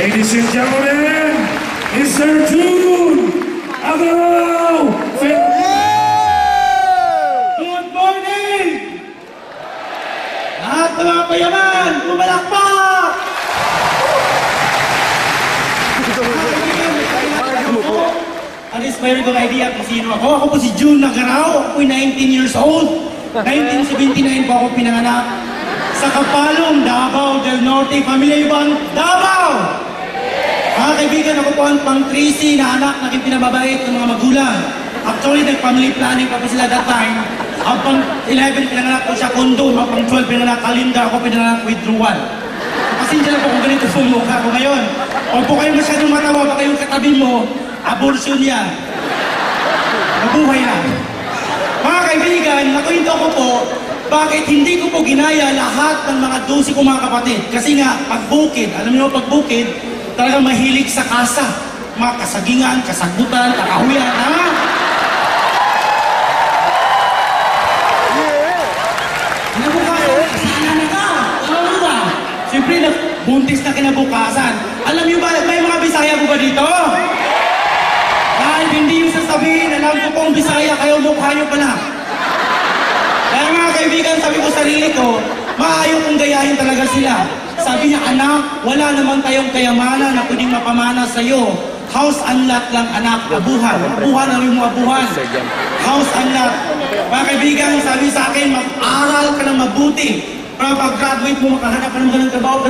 Ladies and gentlemen, Mr. June Agaraw! Good morning! Lahat ng mga payaman, pumalakpak! Ang inspired kong idea kung sino ako. Ako po si June Agaraw. Ako po'y 19 years old. 1979 po ako pinanganak sa Kapalong, Davao del Norte, Pamilya Ibang, Davao! Mga kaibigan, ako po ang pang-13 na anak na pinababait ng mga magulang. Actually, nag-family planning pa sila that time. Ang pang-11 pinanganak ko siya Kondo, ang pang-12 pinanganak Kalinda, ako pinanganak withdrawal. Pasensya na po kung ganito po mukha ko ngayon. Huwag po kayo masyadong matawa, baka yung katabi mo, abortion yan. Mabuhay na. Mga kaibigan, nakwento ko po, bakit hindi ko po ginaya lahat ng mga 12 kong mga kapatid. Kasi nga, pagbukid, alam niyo pagbukid, talagang mahilig sa kasa. Mga kasagingan, kasagutan, kakahuyan, ha? Kinabukasan, kasana na ka. Ano ba? Siyempre, buntis na kinabukasan. Alam niyo ba, may mga Bisaya po ba dito? Kahit hindi yung sasabihin, alam ko pong Bisaya, kayo mukha niyo pala. Kaya mga kaibigan, sabi ko sarili ko, maayaw kong gayahin talaga sila. Sabi niya, anak, wala naman tayong kayamanan na pwedeng mapamana sa'yo. House and lot lang, anak, abuhan. Abuhan na rin mo abuhan. House and lot. Mga kaibigan, sabi sa akin, mag-aral ka ng mabuti. Para pag-graduate mo, makahanap ka ng magandang trabaho,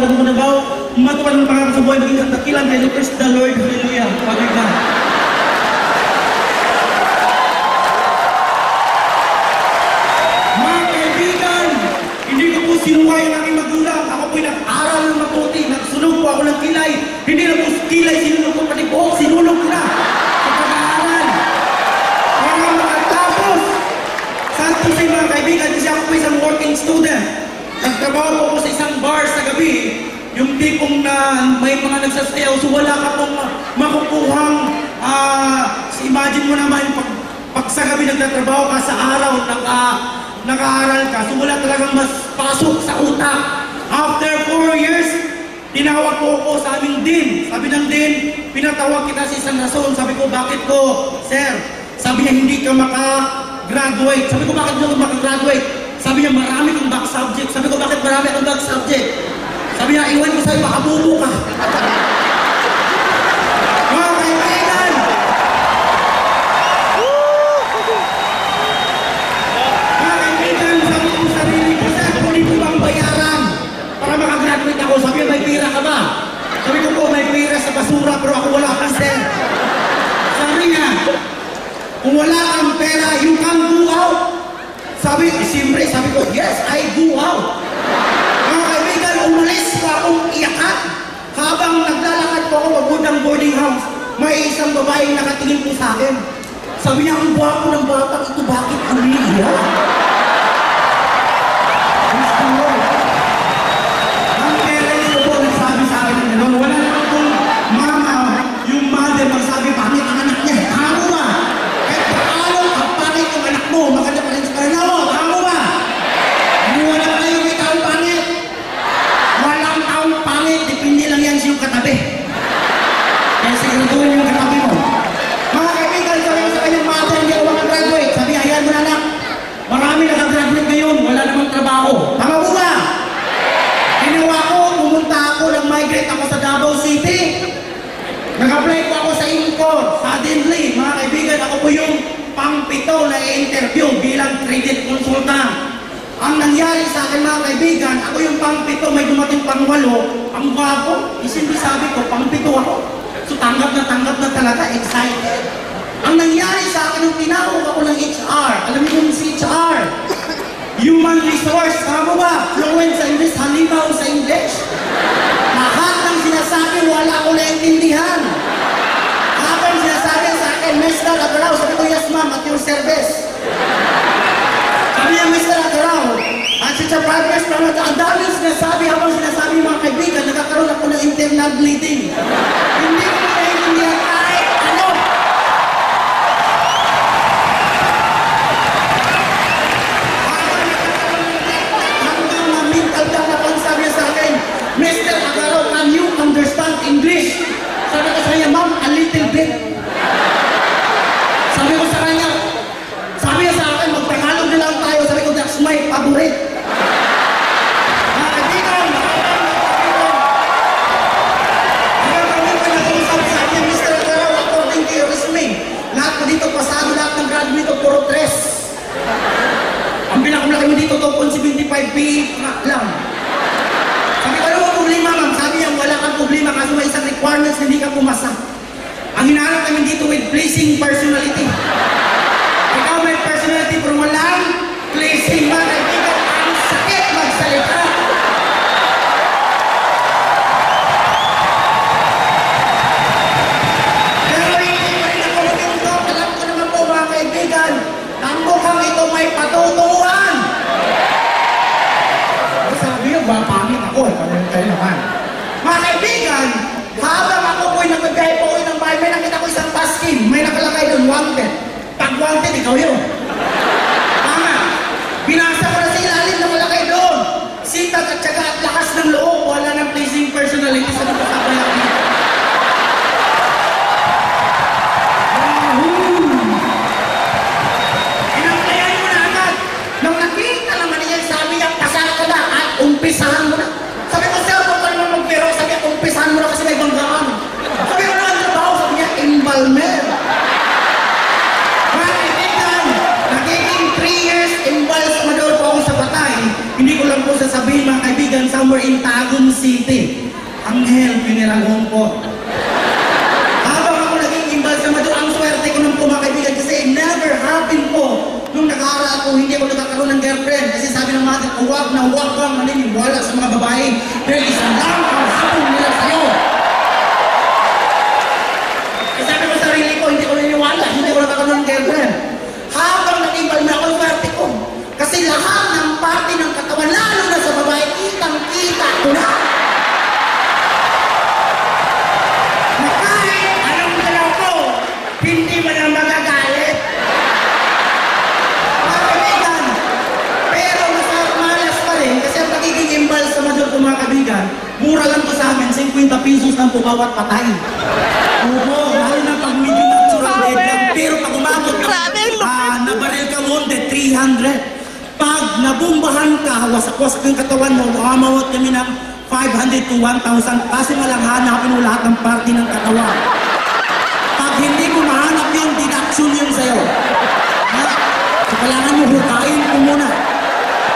matupad ng pangarap sa buhay, maging kandakilan, dahil praise the Lord, hallelujah. Pagkaibigan. Mga kaibigan, hindi ko po sinuway ang aking magulang. Ako po'y nag-aral ng mabuti. Nagsunog po ako ng kilay. Hindi na po kilay, sinunog ko pati po. Sinunog ko na. Sa pag-aaral. Kaya nga makatapos. Santo sa mga kaibigan, kasi ako po isang working student. Nagtrabaho po ako sa isang bar sa gabi. Yung tipong na may mga nagsasayaw, so wala ka pong makukuhang, imagine mo naman, pag sa gabi nagtatrabaho ka sa araw, nag-aaral ka, so wala talagang mas pasok sa utak. After 4 years, tinawag ko ako sa aming din. Sabi ng din, pinatawag kita sa isang rason. Sabi ko, bakit ko? Sir, sabi niya, hindi ka maka-graduate. Sabi ko, bakit hindi ako maka-graduate? Sabi niya, marami kang back subject. Sabi ko, bakit marami kang back subject? Sabi niya, iwan ko sa'yo, baka bubo ka. Mga kaibigan! Mga kaibigan, sabi ko sa sarili ko, sir, kunin ko bang bayaran para makagraduate ako? Sabi niya, may pira ka ba? Sabi ko po, may pira sa basura, pero ako wala ka, sir. Sabi niya, kung wala kang pera, you can go out. Sabi, siyempre, sabi ko, yes, I go out. Mga kaibigan, umalis pa akong iyakat. Habang naglalakad po ako pagod boarding house, may isang babaeng nakatingin po sa akin. Sabi niya, ang buwako ng batang ito, bakit umiiyak? Ang parents ko po nagsabi sa akin ng gano'n, wala naman pong mama, yung mother magsabi, pangit ang anak niya. Tama ba? Kahit paano, ang pangit yung anak mo, maganda pa rin sa kanila mo. Tama ba? Wala kayo may taong pangit. Walang taong pangit, depende lang yan sa yung katabi. Kaya siguraduhin yung katabi mo. Mga kaibigan, sabi ko sa kanyang mother, hindi ako makagraduate. Sabi, ayan mo na lang. Marami nakagraduate ngayon, wala namang trabaho. Tama po ba? Ginawa ko, pumunta ako, nag-migrate ako sa Davao City. Nag-apply po ako sa INCO. Suddenly, mga kaibigan, ako po yung pang-7 na i-interview bilang credit consultant. Ang nangyari sa akin mga kaibigan, ako yung pang-7, may dumating pang-8, ang bago, isindi sabi ko, pang-7 ako. So tanggap na talaga, excited. Ang nangyari sa akin, nung tinawag ako ng HR, alam niyo yung si HR, human resource, tama ba? Fluent sa English, halimaw sa English. Lahat ng sinasabi, wala ko naintindihan. Habang sinasabi sa akin, Mr. Agaraw, sabi ko, yes ma'am, at your service. Sabi niya, Mr. Agaraw, at si Progress, ang daming sinasabi, habang sinasabi mga kaibigan, nagkakaroon ako ng internal bleeding. Hindi ko naintindihan kahit ano. Hanggang na mental down na pang sabi sa akin, Mr. Agaraw, can you understand English? requirements na hindi ka pumasa. Ang hinahanap namin dito with pleasing personality. Ikaw may personality pero walang pleasing, mga kaibigan. Ang sakit magsalita. Pero hindi pa rin ako maging. Alam ko naman po, mga kaibigan, ang mukhang ito may patutuan. Sabi niyo, pangit ako. Kayo naman. Mga kaibigan, habang ako po'y nagbibigay po ng bahay, may nakita ko isang baskin. May nakalagay doon, wanted. Pag wanted, ikaw yun. Tama. Binasa ko na sa ilalim na malagay doon. Sipag at syaga at lakas ng loob. Wala ng pleasing personality sa nagpasabayak dito. Inangkayan mo na agad. Nung nakita naman niya, sabi niya, pasal ka na at umpisahan mo na. Sabi ko, sir, huwag ka naman mag-pero. Sabi niya, umpisahan mo na kasi may banggaan. Sabi ko na ang trabaho, sabi niya, embalmer. Mga kaibigan, nagiging 3 years embalsamador po ako sa Patay. Hindi ko lang po sasabihin, mga kaibigan, somewhere in Tagum City. Anghel Funeral Home po. Habang ako naging embalsamador, ang swerte ko nung po, mga kaibigan, kasi never happened po. Nung nag-aaral ako, hindi ako nagkakaroon ng girlfriend. Kasi sabi ng mother ko, huwag kang maniniwala sa mga babae. Dahil isang lang ang hapon nila sa'yo. Kasi sabi ko sa sarili ko, hindi ko naniniwala, hindi ko nagkakaroon ng girlfriend. Habang nag-ibal na ako, swerte ko. Kasi lahat ng parte ng katawan, lalo na sa babae, kitang-kita ko na. Na kahit anong galaw ko, hindi mo na magagalit. Mga kaibigan, pero malas pa rin, kasi ang pagiging embalsamador ko, mga kaibigan, mura lang to sa amin, 50 pesos lang po bawat patay. Oo, lalo na pag medyo natural dead lang. Pero pag umabot na baril ka wounded, 300. Pag nabumbahan ka, wasak-wasak yung katawan mo, mamawat kami ng 500 to 1,000. Kasi malang hanapin mo lahat ng parte ng katawan. Pag hindi mo mahanap yun, deduction yun sa'yo. So, kailangan mo hukain mo muna.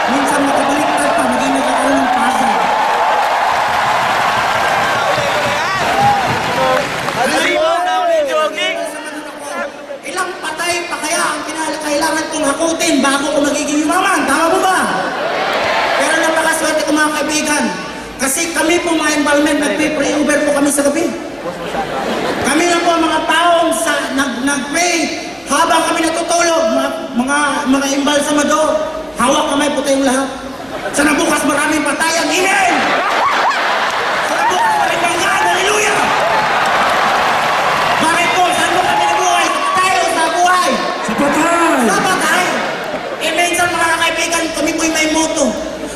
Minsan makabaliktad pa, maging nagkakaroon ng pasa. Ilang patay pa kaya ang kailangan kong hakutin bago ko magiging yumaman? Tama mo ba? Pero napakaswerte ko, mga kaibigan. Kasi kami po mga embalment, nagpe-pray-over po kami sa gabi. Kami lang po mga taong nag-pray habang kami natutulog, mga embalsamador. Hawak kamay po tayong lahat. Sa nabukas maraming patayan. Amen! Sa nabukas maraming banggaan. Hallelujah! Bakit po? Saan po kami nabuhay? Sa patay o sa buhay? Sa Patay! Sa patay! Minsan, mga kaibigan, kami po'y may moto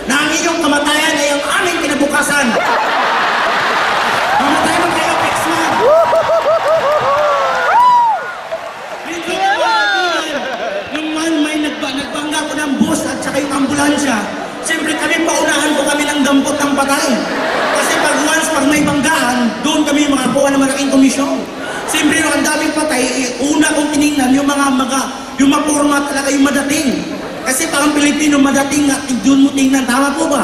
na ang inyong kamatayan ay ang aming kinabukasan. Mamatay mo kayo, Pixman! Minsan, may nagbangga ko ng bus at saka yung ambulansya. Siyempre kami, paunahan po kami ng dampot ng patay. Kasi pag may banggaan, doon kami makakuha ng malaking komisyon. Siyempre, nung ang daming patay, una kong tinignan yung yung mapurma talaga yung madating. Kasi parang Pilipino, madating at doon mo tingnan. Tama po ba?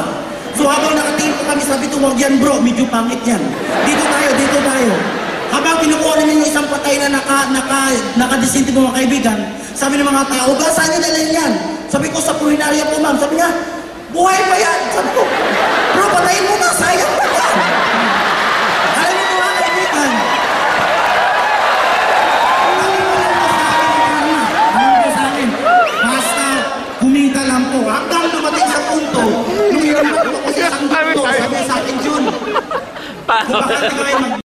So habang nakatingin po kami, sabi ito, wag yan bro, medyo pangit yan. Dito tayo. Habang kinukuha namin yung isang patay na nakadesinti po, mga kaibigan, sabi ng mga tao, saan nyo dalhin yan? Sabi ko, sa pulinarya po, ma'am. Sabi niya, buhay pa yan. Sabi ko, bro, patayin mo na, sayang pa yan. Alam mo, mga kaibigan, kumita lang po. Hanggang dumating sa punto, nung ilang ko sa isang punto, sabi sa akin, Jun, kung bakit na kayo